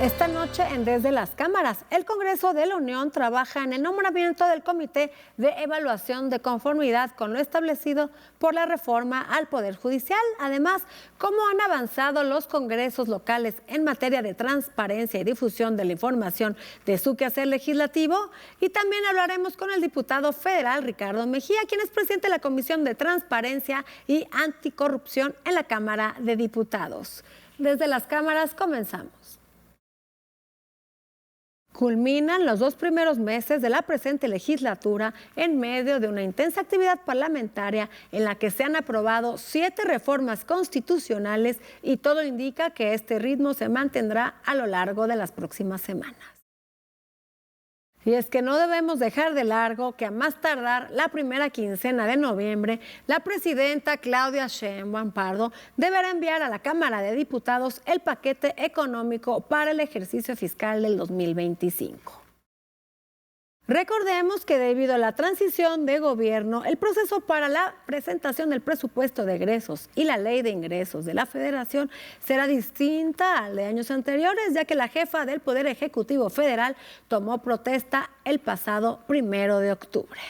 Esta noche en Desde las Cámaras, el Congreso de la Unión trabaja en el nombramiento del Comité de Evaluación de Conformidad con lo establecido por la reforma al Poder Judicial. Además, cómo han avanzado los congresos locales en materia de transparencia y difusión de la información de su quehacer legislativo. Y también hablaremos con el diputado federal Ricardo Mejía, quien es presidente de la Comisión de Transparencia y Anticorrupción en la Cámara de Diputados. Desde las Cámaras comenzamos. Culminan los 2 primeros meses de la presente legislatura en medio de una intensa actividad parlamentaria en la que se han aprobado 7 reformas constitucionales y todo indica que este ritmo se mantendrá a lo largo de las próximas semanas. Y es que no debemos dejar de largo que a más tardar la primera quincena de noviembre, la presidenta Claudia Sheinbaum Pardo deberá enviar a la Cámara de Diputados el paquete económico para el ejercicio fiscal del 2025. Recordemos que debido a la transición de gobierno, el proceso para la presentación del presupuesto de egresos y la ley de ingresos de la Federación será distinta al de años anteriores, ya que la jefa del Poder Ejecutivo Federal tomó protesta el pasado 1 de octubre.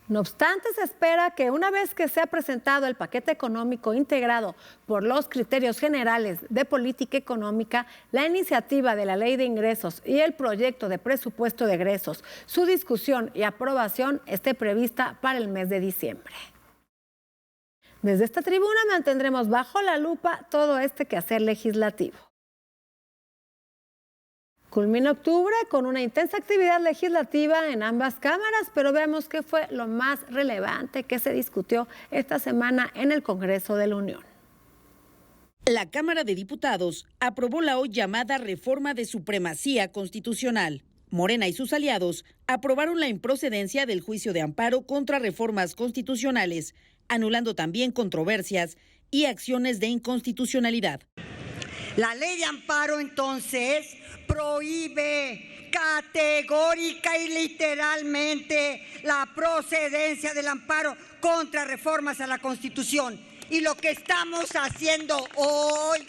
No obstante, se espera que una vez que sea presentado el paquete económico integrado por los criterios generales de política económica, la iniciativa de la ley de ingresos y el proyecto de presupuesto de egresos, su discusión y aprobación esté prevista para el mes de diciembre. Desde esta tribuna mantendremos bajo la lupa todo este quehacer legislativo. Culmina octubre con una intensa actividad legislativa en ambas cámaras, pero veamos qué fue lo más relevante que se discutió esta semana en el Congreso de la Unión. La Cámara de Diputados aprobó la hoy llamada reforma de supremacía constitucional. Morena y sus aliados aprobaron la improcedencia del juicio de amparo contra reformas constitucionales, anulando también controversias y acciones de inconstitucionalidad. La ley de amparo, entonces, prohíbe categórica y literalmente la procedencia del amparo contra reformas a la Constitución. Y lo que estamos haciendo hoy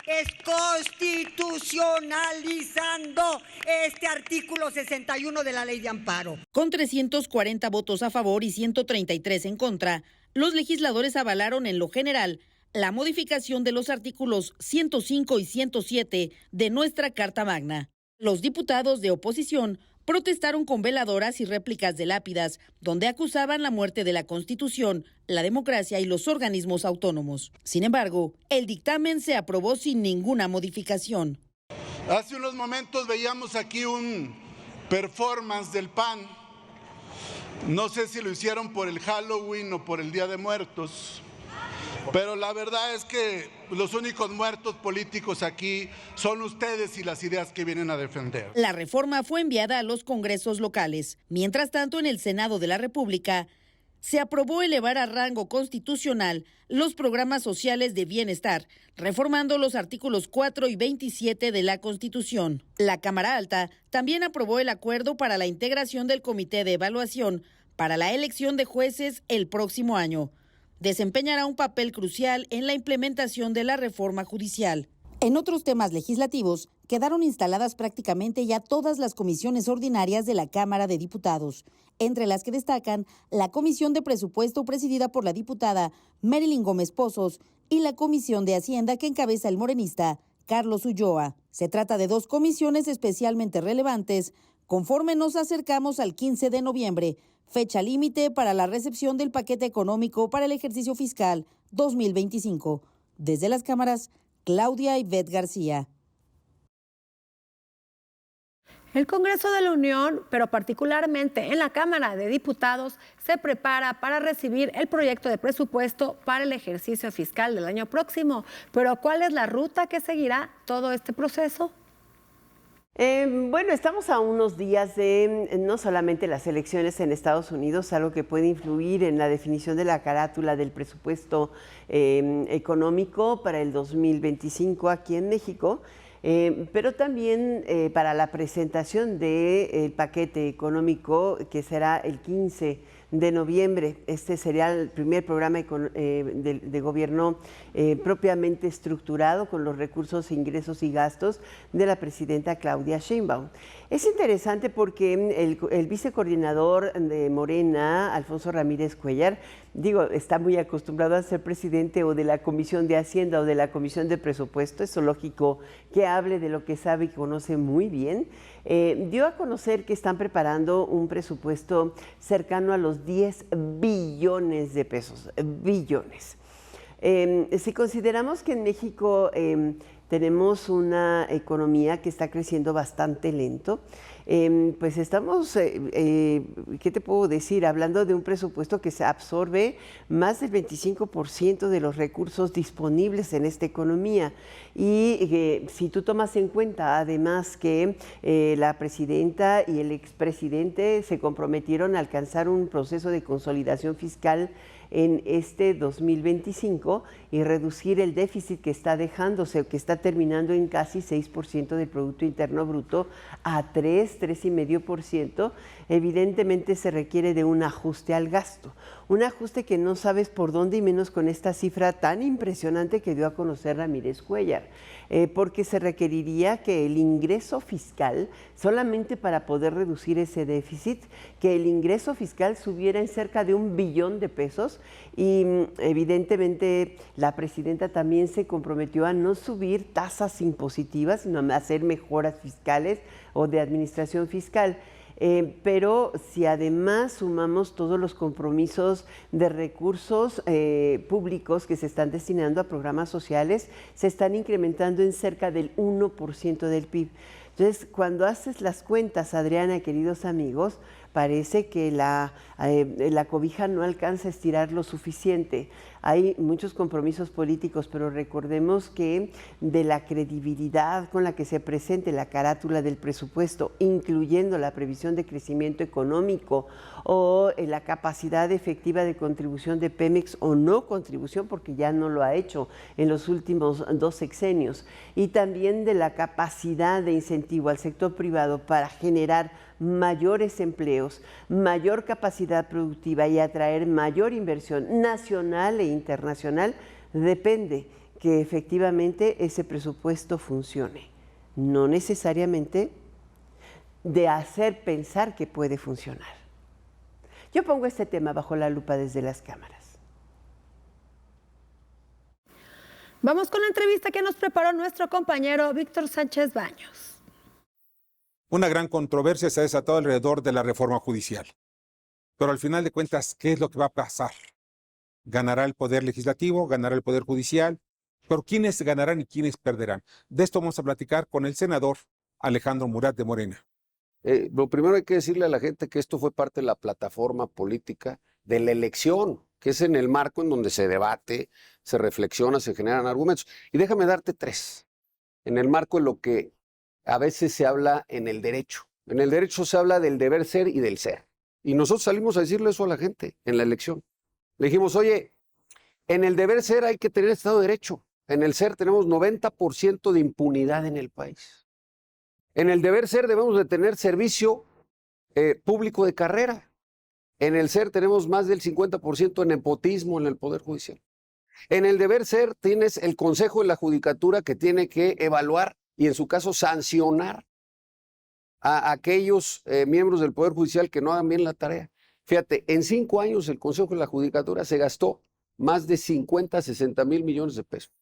es constitucionalizando este artículo 61 de la ley de amparo. Con 340 votos a favor y 133 en contra, los legisladores avalaron en lo general la modificación de los artículos 105 y 107 de nuestra Carta Magna. Los diputados de oposición protestaron con veladoras y réplicas de lápidas, donde acusaban la muerte de la Constitución, la democracia y los organismos autónomos. Sin embargo, el dictamen se aprobó sin ninguna modificación. Hace unos momentos veíamos aquí un performance del PAN. No sé si lo hicieron por el Halloween o por el Día de Muertos. Pero la verdad es que los únicos muertos políticos aquí son ustedes y las ideas que vienen a defender. La reforma fue enviada a los congresos locales. Mientras tanto, en el Senado de la República se aprobó elevar a rango constitucional los programas sociales de bienestar, reformando los artículos 4 y 27 de la Constitución. La Cámara Alta también aprobó el acuerdo para la integración del Comité de Evaluación para la elección de jueces el próximo año. Desempeñará un papel crucial en la implementación de la reforma judicial. En otros temas legislativos, quedaron instaladas prácticamente ya todas las comisiones ordinarias de la Cámara de Diputados, entre las que destacan la Comisión de Presupuesto presidida por la diputada Marilyn Gómez Pozos y la Comisión de Hacienda que encabeza el morenista Carlos Ulloa. Se trata de 2 comisiones especialmente relevantes conforme nos acercamos al 15 de noviembre, fecha límite para la recepción del paquete económico para el ejercicio fiscal 2025. Desde las cámaras, Claudia Ivette García. El Congreso de la Unión, pero particularmente en la Cámara de Diputados, se prepara para recibir el proyecto de presupuesto para el ejercicio fiscal del año próximo. Pero ¿cuál es la ruta que seguirá todo este proceso? Bueno, estamos a unos días de no solamente las elecciones en Estados Unidos, algo que puede influir en la definición de la carátula del presupuesto económico para el 2025 aquí en México, pero también para la presentación del paquete económico que será el 15 de noviembre. Este sería el primer programa de gobierno propiamente estructurado con los recursos, ingresos y gastos de la presidenta Claudia Sheinbaum. Es interesante porque el vicecoordinador de Morena, Alfonso Ramírez Cuellar, está muy acostumbrado a ser presidente o de la Comisión de Hacienda o de la Comisión de Presupuesto. Es lógico que hable de lo que sabe y conoce muy bien. Dio a conocer que están preparando un presupuesto cercano a los 10 billones de pesos, billones. Si consideramos que en México tenemos una economía que está creciendo bastante lento, pues estamos, ¿qué te puedo decir? Hablando de un presupuesto que se absorbe más del 25% de los recursos disponibles en esta economía. Y si tú tomas en cuenta además que la presidenta y el expresidente se comprometieron a alcanzar un proceso de consolidación fiscal en este 2025 y reducir el déficit que está dejándose, que está terminando en casi 6% del Producto Interno Bruto a 3,5%, evidentemente se requiere de un ajuste al gasto. Un ajuste que no sabes por dónde y menos con esta cifra tan impresionante que dio a conocer Ramírez Cuellar, porque se requeriría que el ingreso fiscal, solamente para poder reducir ese déficit, que el ingreso fiscal subiera en cerca de 1 billón de pesos y evidentemente la presidenta también se comprometió a no subir tasas impositivas, sino a hacer mejoras fiscales o de administración fiscal. Pero si además sumamos todos los compromisos de recursos públicos que se están destinando a programas sociales, se están incrementando en cerca del 1% del PIB. Entonces, cuando haces las cuentas, Adriana, queridos amigos, parece que la cobija no alcanza a estirar lo suficiente. Hay muchos compromisos políticos, pero recordemos que de la credibilidad con la que se presente la carátula del presupuesto, incluyendo la previsión de crecimiento económico o la capacidad efectiva de contribución de Pemex o no contribución, porque ya no lo ha hecho en los últimos 2 sexenios, y también de la capacidad de incentivo al sector privado para generar mayores empleos, mayor capacidad productiva y atraer mayor inversión nacional e internacional, depende que efectivamente ese presupuesto funcione. No necesariamente de hacer pensar que puede funcionar. Yo pongo este tema bajo la lupa desde las cámaras. Vamos con la entrevista que nos preparó nuestro compañero Víctor Sánchez Baños. Una gran controversia se ha desatado alrededor de la reforma judicial. Pero al final de cuentas, ¿qué es lo que va a pasar? ¿Ganará el Poder Legislativo? ¿Ganará el Poder Judicial? Pero ¿quiénes ganarán y quiénes perderán? De esto vamos a platicar con el senador Alejandro Murat de Morena. Lo primero hay que decirle a la gente que esto fue parte de la plataforma política de la elección, que es en el marco en donde se debate, se reflexiona, se generan argumentos. Y déjame darte 3. En el marco de lo que a veces se habla en el derecho. En el derecho se habla del deber ser y del ser. Y nosotros salimos a decirle eso a la gente en la elección. Le dijimos, oye, en el deber ser hay que tener Estado de Derecho. En el ser tenemos 90% de impunidad en el país. En el deber ser debemos de tener servicio público de carrera. En el ser tenemos más del 50% en nepotismo en el Poder Judicial. En el deber ser tienes el Consejo de la Judicatura que tiene que evaluar y en su caso sancionar a aquellos miembros del Poder Judicial que no hagan bien la tarea. Fíjate, en 5 años el Consejo de la Judicatura se gastó más de 50, 60 mil millones de pesos.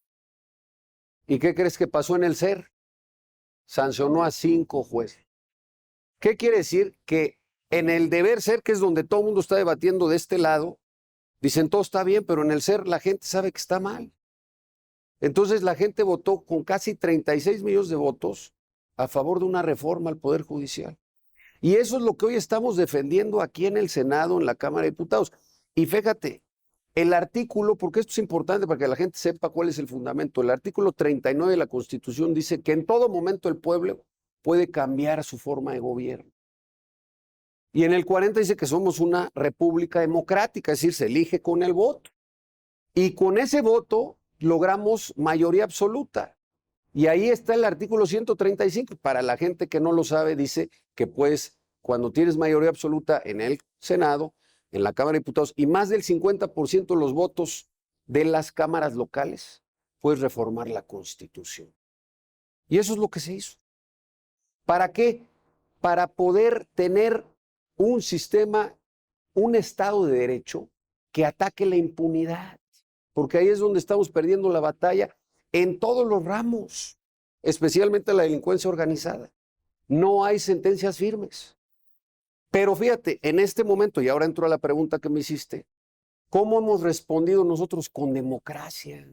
¿Y qué crees que pasó en el SER? Sancionó a 5 jueces. ¿Qué quiere decir? Que en el deber ser, que es donde todo el mundo está debatiendo de este lado, dicen todo está bien, pero en el SER la gente sabe que está mal. Entonces la gente votó con casi 36 millones de votos a favor de una reforma al Poder Judicial. Y eso es lo que hoy estamos defendiendo aquí en el Senado, en la Cámara de Diputados. Y fíjate, el artículo, porque esto es importante para que la gente sepa cuál es el fundamento, el artículo 39 de la Constitución dice que en todo momento el pueblo puede cambiar su forma de gobierno. Y en el 40 dice que somos una república democrática, es decir, se elige con el voto. Y con ese voto logramos mayoría absoluta. Y ahí está el artículo 135. Para la gente que no lo sabe, dice que pues cuando tienes mayoría absoluta en el Senado, en la Cámara de Diputados y más del 50% de los votos de las cámaras locales, fue reformar la Constitución. Y eso es lo que se hizo. ¿Para qué? Para poder tener un sistema, un Estado de Derecho que ataque la impunidad. Porque ahí es donde estamos perdiendo la batalla en todos los ramos, especialmente la delincuencia organizada. No hay sentencias firmes. Pero fíjate, en este momento, y ahora entro a la pregunta que me hiciste, ¿cómo hemos respondido nosotros? Con democracia.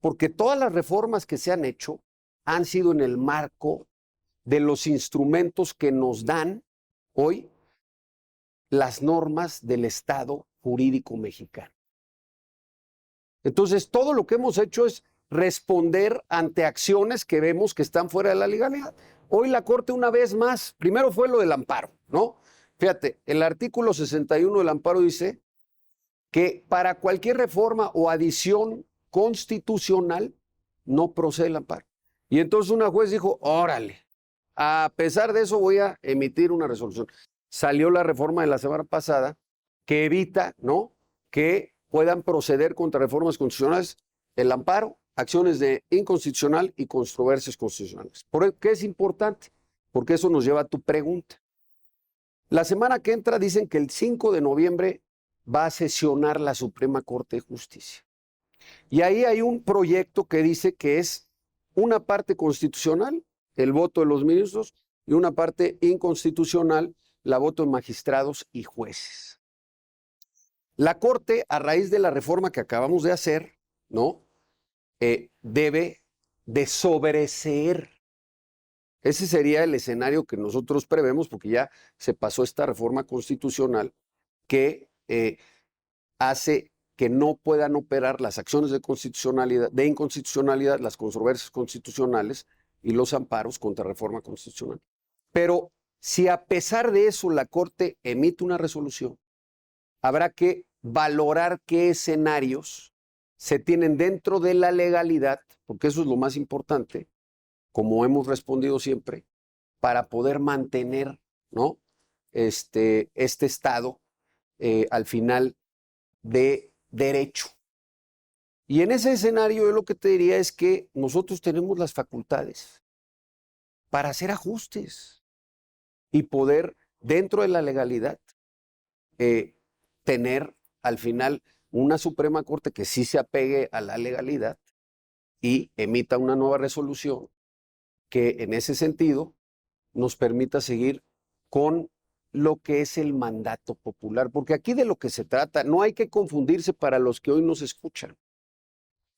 Porque todas las reformas que se han hecho han sido en el marco de los instrumentos que nos dan hoy las normas del Estado jurídico mexicano. Entonces, todo lo que hemos hecho es responder ante acciones que vemos que están fuera de la legalidad. Hoy la Corte una vez más, primero fue lo del amparo, ¿no? Fíjate, el artículo 61 del amparo dice que para cualquier reforma o adición constitucional no procede el amparo. Y entonces una juez dijo, órale, a pesar de eso voy a emitir una resolución. Salió la reforma de la semana pasada que evita, ¿no?, que puedan proceder contra reformas constitucionales el amparo, acciones de inconstitucional y controversias constitucionales. ¿Por qué es importante? Porque eso nos lleva a tu pregunta. La semana que entra dicen que el 5 de noviembre va a sesionar la Suprema Corte de Justicia. Y ahí hay un proyecto que dice que es una parte constitucional, el voto de los ministros, y una parte inconstitucional, la voto de magistrados y jueces. La Corte, a raíz de la reforma que acabamos de hacer, ¿no?, debe de sobreseer. Ese sería el escenario que nosotros prevemos, porque ya se pasó esta reforma constitucional que hace que no puedan operar las acciones de inconstitucionalidad, las controversias constitucionales y los amparos contra reforma constitucional. Pero si a pesar de eso la Corte emite una resolución, habrá que valorar qué escenarios se tienen dentro de la legalidad, porque eso es lo más importante, como hemos respondido siempre, para poder mantener, ¿no?, este Estado al final de derecho. Y en ese escenario yo lo que te diría es que nosotros tenemos las facultades para hacer ajustes y poder, dentro de la legalidad, tener al final una Suprema Corte que sí se apegue a la legalidad y emita una nueva resolución que en ese sentido nos permita seguir con lo que es el mandato popular, porque aquí de lo que se trata, no hay que confundirse para los que hoy nos escuchan,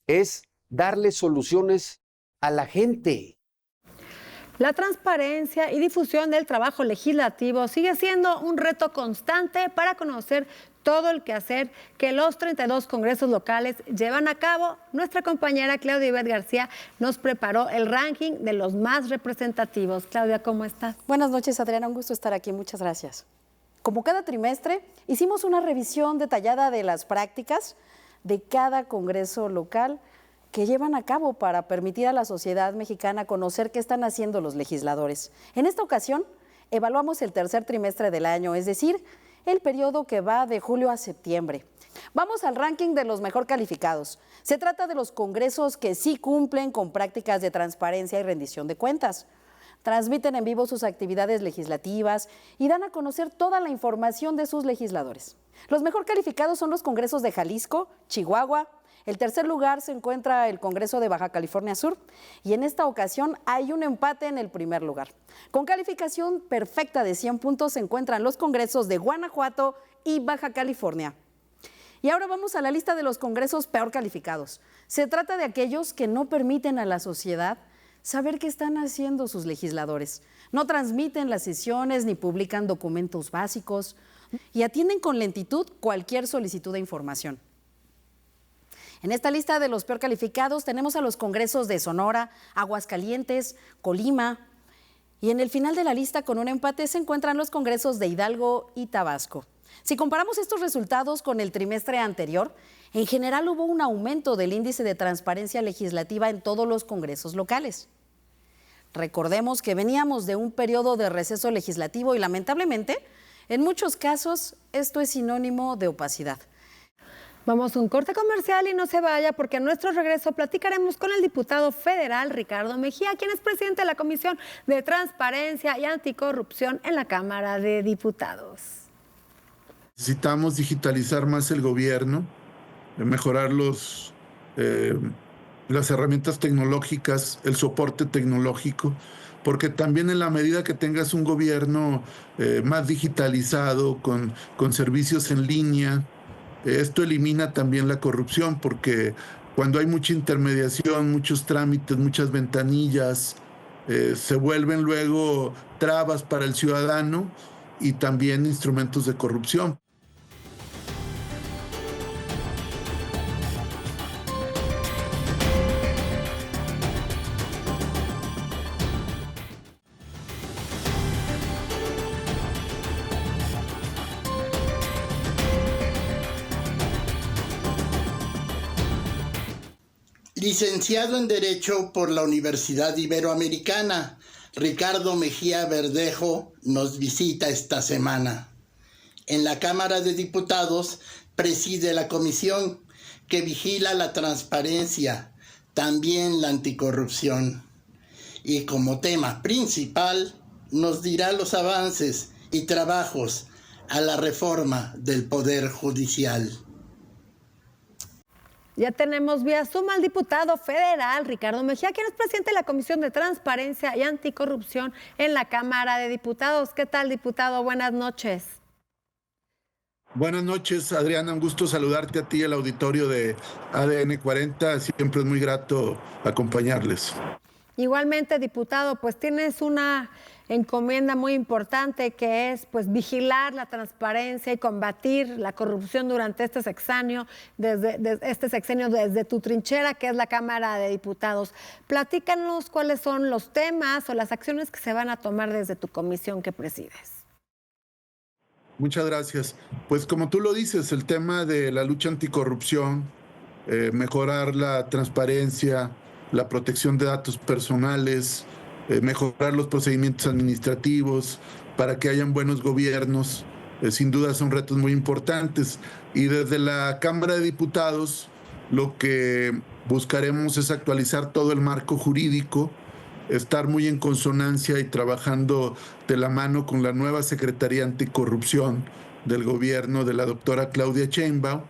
es darle soluciones a la gente. La transparencia y difusión del trabajo legislativo sigue siendo un reto constante para conocer todo el quehacer que los 32 congresos locales llevan a cabo. Nuestra compañera Claudia Ivette García nos preparó el ranking de los más representativos. Claudia, ¿cómo estás? Buenas noches, Adriana, un gusto estar aquí, muchas gracias. Como cada trimestre, hicimos una revisión detallada de las prácticas de cada congreso local que llevan a cabo para permitir a la sociedad mexicana conocer qué están haciendo los legisladores. En esta ocasión, evaluamos el tercer trimestre del año, es decir, el periodo que va de julio a septiembre. Vamos al ranking de los mejor calificados. Se trata de los congresos que sí cumplen con prácticas de transparencia y rendición de cuentas. Transmiten en vivo sus actividades legislativas y dan a conocer toda la información de sus legisladores. Los mejor calificados son los congresos de Jalisco, Chihuahua. El tercer lugar se encuentra el Congreso de Baja California Sur y en esta ocasión hay un empate en el primer lugar. Con calificación perfecta de 100 puntos se encuentran los congresos de Guanajuato y Baja California. Y ahora vamos a la lista de los congresos peor calificados. Se trata de aquellos que no permiten a la sociedad saber qué están haciendo sus legisladores. No transmiten las sesiones ni publican documentos básicos y atienden con lentitud cualquier solicitud de información. En esta lista de los peor calificados tenemos a los congresos de Sonora, Aguascalientes, Colima. Y en el final de la lista, con un empate, se encuentran los congresos de Hidalgo y Tabasco. Si comparamos estos resultados con el trimestre anterior, en general hubo un aumento del índice de transparencia legislativa en todos los congresos locales. Recordemos que veníamos de un periodo de receso legislativo y lamentablemente En muchos casos, esto es sinónimo de opacidad. Vamos a un corte comercial y no se vaya, porque a nuestro regreso platicaremos con el diputado federal Ricardo Mejía, quien es presidente de la Comisión de Transparencia y Anticorrupción en la Cámara de Diputados. Necesitamos digitalizar más el gobierno, mejorar las herramientas tecnológicas, el soporte tecnológico, porque también en la medida que tengas un gobierno más digitalizado, con servicios en línea, esto elimina también la corrupción, porque cuando hay mucha intermediación, muchos trámites, muchas ventanillas, se vuelven luego trabas para el ciudadano y también instrumentos de corrupción. Licenciado en Derecho por la Universidad Iberoamericana, Ricardo Mejía Verdejo nos visita esta semana. En la Cámara de Diputados preside la comisión que vigila la transparencia, también la anticorrupción. Y como tema principal nos dirá los avances y trabajos a la reforma del Poder Judicial. Ya tenemos vía Zoom al diputado federal Ricardo Mejía, quien es presidente de la Comisión de Transparencia y Anticorrupción en la Cámara de Diputados. ¿Qué tal, diputado? Buenas noches. Buenas noches, Adriana. Un gusto saludarte a ti y al auditorio de ADN 40. Siempre es muy grato acompañarles. Igualmente, diputado, pues tienes una encomienda muy importante, que es pues vigilar la transparencia y combatir la corrupción durante este sexenio, desde tu trinchera, que es la Cámara de Diputados. Platícanos cuáles son los temas o las acciones que se van a tomar desde tu comisión que presides. Muchas gracias. Pues como tú lo dices, el tema de la lucha anticorrupción, mejorar la transparencia, la protección de datos personales, mejorar los procedimientos administrativos para que hayan buenos gobiernos, sin duda son retos muy importantes. Y desde la Cámara de Diputados lo que buscaremos es actualizar todo el marco jurídico, estar muy en consonancia y trabajando de la mano con la nueva Secretaría Anticorrupción del gobierno de la doctora Claudia Sheinbaum.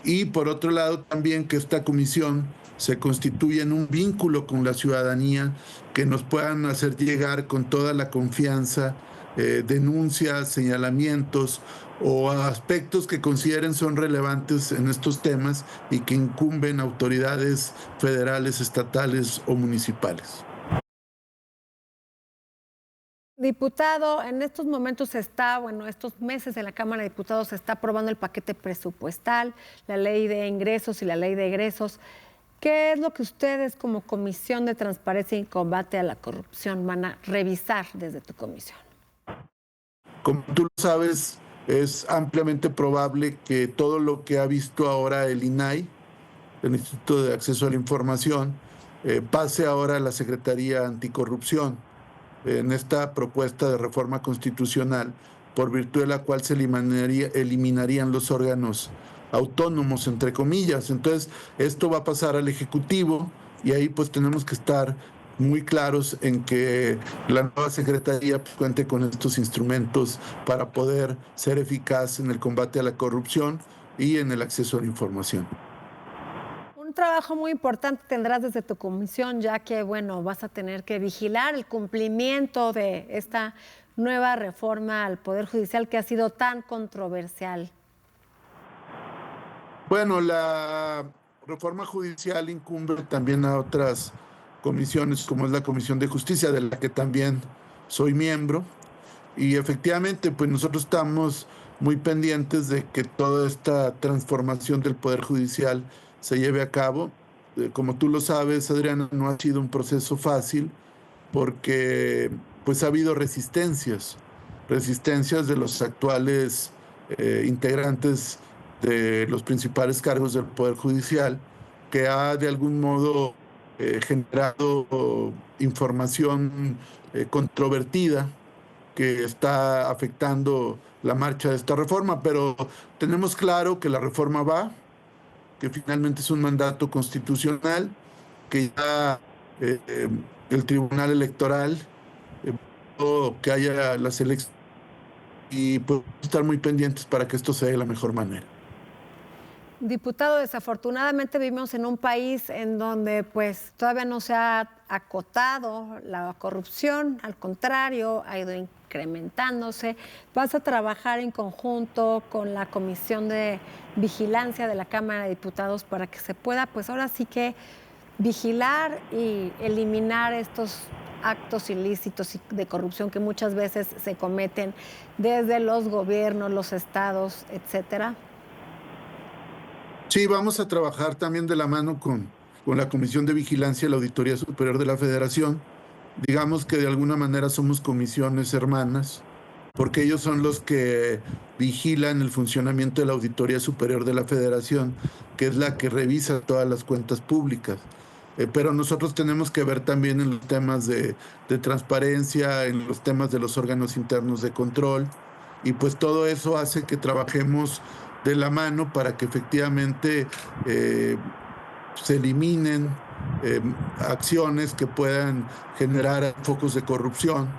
Y por otro lado también que esta comisión se constituye en un vínculo con la ciudadanía, que nos puedan hacer llegar con toda la confianza denuncias, señalamientos o aspectos que consideren son relevantes en estos temas y que incumben a autoridades federales, estatales o municipales. Diputado, en estos momentos estos meses en la Cámara de Diputados se está aprobando el paquete presupuestal, la ley de ingresos y la ley de egresos. ¿Qué es lo que ustedes como Comisión de Transparencia y Combate a la Corrupción van a revisar desde tu comisión? Como tú lo sabes, es ampliamente probable que todo lo que ha visto ahora el INAI, el Instituto de Acceso a la Información, pase ahora a la Secretaría Anticorrupción en esta propuesta de reforma constitucional, por virtud de la cual se eliminarían los órganos autónomos, entre comillas. Entonces, esto va a pasar al Ejecutivo y ahí pues tenemos que estar muy claros en que la nueva Secretaría pues, cuente con estos instrumentos para poder ser eficaz en el combate a la corrupción y en el acceso a la información. Un trabajo muy importante tendrás desde tu comisión, ya que, vas a tener que vigilar el cumplimiento de esta nueva reforma al Poder Judicial que ha sido tan controversial. Bueno, la reforma judicial incumbe también a otras comisiones, como es la Comisión de Justicia, de la que también soy miembro. Y efectivamente, pues nosotros estamos muy pendientes de que toda esta transformación del Poder Judicial se lleve a cabo. Como tú lo sabes, Adriana, no ha sido un proceso fácil porque pues ha habido resistencias de los actuales integrantes de los principales cargos del Poder Judicial, que ha de algún modo generado información controvertida que está afectando la marcha de esta reforma, pero tenemos claro que la reforma va, que finalmente es un mandato constitucional, que ya el Tribunal Electoral, que haya las elecciones, y pues estar muy pendientes para que esto se dé de la mejor manera. Diputado, desafortunadamente vivimos en un país en donde pues todavía no se ha acotado la corrupción, al contrario, ha ido incrementándose. ¿Vas a trabajar en conjunto con la Comisión de Vigilancia de la Cámara de Diputados para que se pueda, pues ahora sí que vigilar y eliminar estos actos ilícitos de corrupción que muchas veces se cometen desde los gobiernos, los estados, etcétera? Sí, vamos a trabajar también de la mano con la Comisión de Vigilancia y la Auditoría Superior de la Federación. Digamos que de alguna manera somos comisiones hermanas, porque ellos son los que vigilan el funcionamiento de la Auditoría Superior de la Federación, que es la que revisa todas las cuentas públicas. Pero nosotros tenemos que ver también en los temas de transparencia, en los temas de los órganos internos de control, y pues todo eso hace que trabajemos de la mano para que efectivamente se eliminen acciones que puedan generar focos de corrupción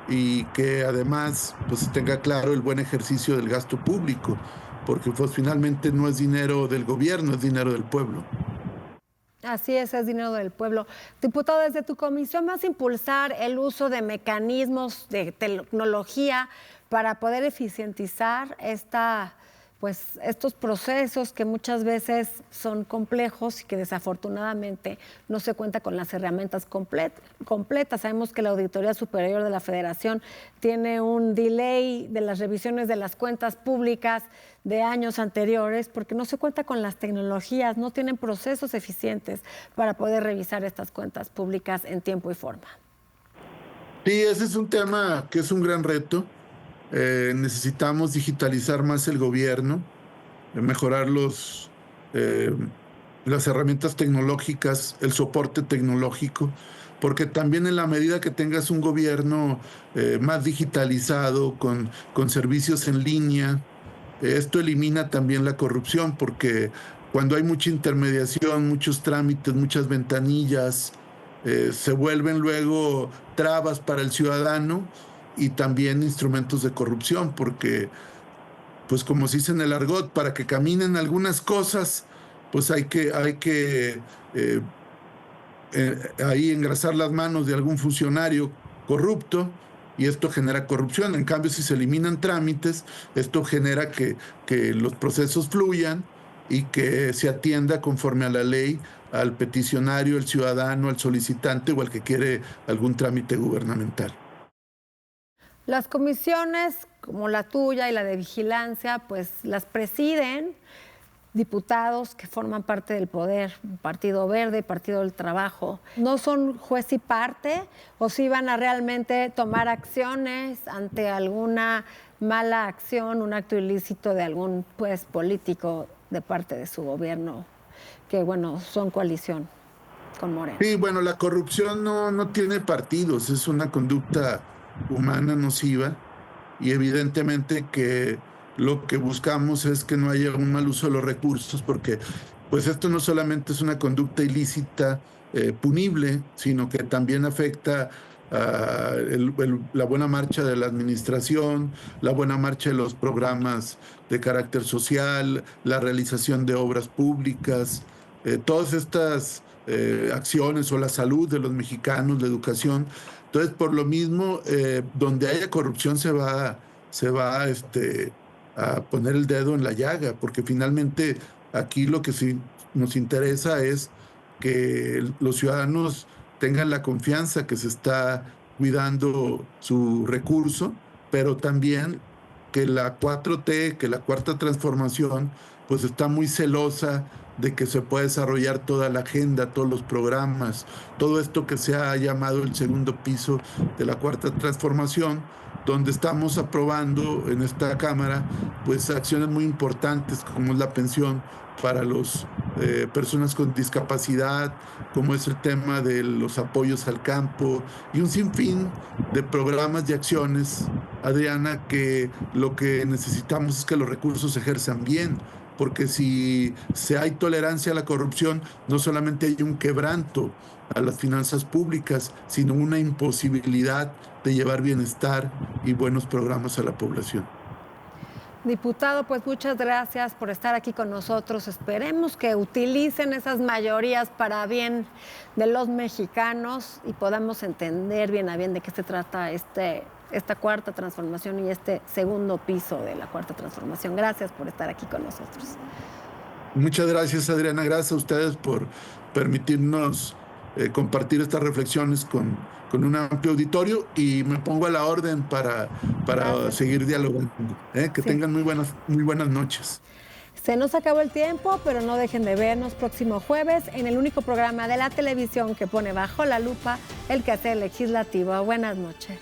y que además pues tenga claro el buen ejercicio del gasto público, porque pues finalmente no es dinero del gobierno, es dinero del pueblo. Así es dinero del pueblo. Diputado, desde tu comisión vas a impulsar el uso de mecanismos de tecnología para poder eficientizar estos procesos que muchas veces son complejos y que desafortunadamente no se cuenta con las herramientas completas. Sabemos que la Auditoría Superior de la Federación tiene un delay de las revisiones de las cuentas públicas de años anteriores porque no se cuenta con las tecnologías, no tienen procesos eficientes para poder revisar estas cuentas públicas en tiempo y forma. Sí, ese es un tema que es un gran reto. Necesitamos digitalizar más el gobierno, mejorar las herramientas tecnológicas, el soporte tecnológico, porque también en la medida que tengas un gobierno más digitalizado, con servicios en línea, esto elimina también la corrupción, porque cuando hay mucha intermediación, muchos trámites, muchas ventanillas, se vuelven luego trabas para el ciudadano y también instrumentos de corrupción, porque, pues como se dice en el argot, para que caminen algunas cosas, pues hay que ahí engrasar las manos de algún funcionario corrupto, y esto genera corrupción. En cambio, si se eliminan trámites, esto genera que los procesos fluyan y que se atienda conforme a la ley al peticionario, al ciudadano, al solicitante o al que quiere algún trámite gubernamental. Las comisiones como la tuya y la de vigilancia, pues las presiden diputados que forman parte del poder, Partido Verde, Partido del Trabajo. ¿No son juez y parte o si van a realmente tomar acciones ante alguna mala acción, un acto ilícito de algún político de parte de su gobierno, que bueno, son coalición con Morena? Sí, bueno, la corrupción no tiene partidos, es una conducta humana nociva, y evidentemente que lo que buscamos es que no haya un mal uso de los recursos, porque pues esto no solamente es una conducta ilícita punible, sino que también afecta la buena marcha de la administración, la buena marcha de los programas de carácter social, la realización de obras públicas, todas estas acciones, o la salud de los mexicanos, la educación. Entonces, por lo mismo, donde haya corrupción se va a poner el dedo en la llaga, porque finalmente aquí lo que sí nos interesa es que los ciudadanos tengan la confianza que se está cuidando su recurso, pero también que la 4T, que la Cuarta Transformación, pues está muy celosa de que se pueda desarrollar toda la agenda, todos los programas, todo esto que se ha llamado el segundo piso de la Cuarta Transformación, donde estamos aprobando en esta Cámara pues acciones muy importantes como es la pensión para los personas con discapacidad, como es el tema de los apoyos al campo y un sinfín de programas y acciones, Adriana, que lo que necesitamos es que los recursos se ejerzan bien, porque si hay tolerancia a la corrupción, no solamente hay un quebranto a las finanzas públicas, sino una imposibilidad de llevar bienestar y buenos programas a la población. Diputado, pues muchas gracias por estar aquí con nosotros. Esperemos que utilicen esas mayorías para bien de los mexicanos y podamos entender bien a bien de qué se trata esta cuarta transformación y este segundo piso de la cuarta transformación. Gracias por estar aquí con nosotros. Muchas gracias, Adriana. Gracias a ustedes por permitirnos compartir estas reflexiones con un amplio auditorio, y me pongo a la orden para seguir dialogando. Que tengan muy buenas noches. Se nos acabó el tiempo, pero no dejen de vernos próximo jueves en el único programa de la televisión que pone bajo la lupa el quehacer legislativo. Buenas noches.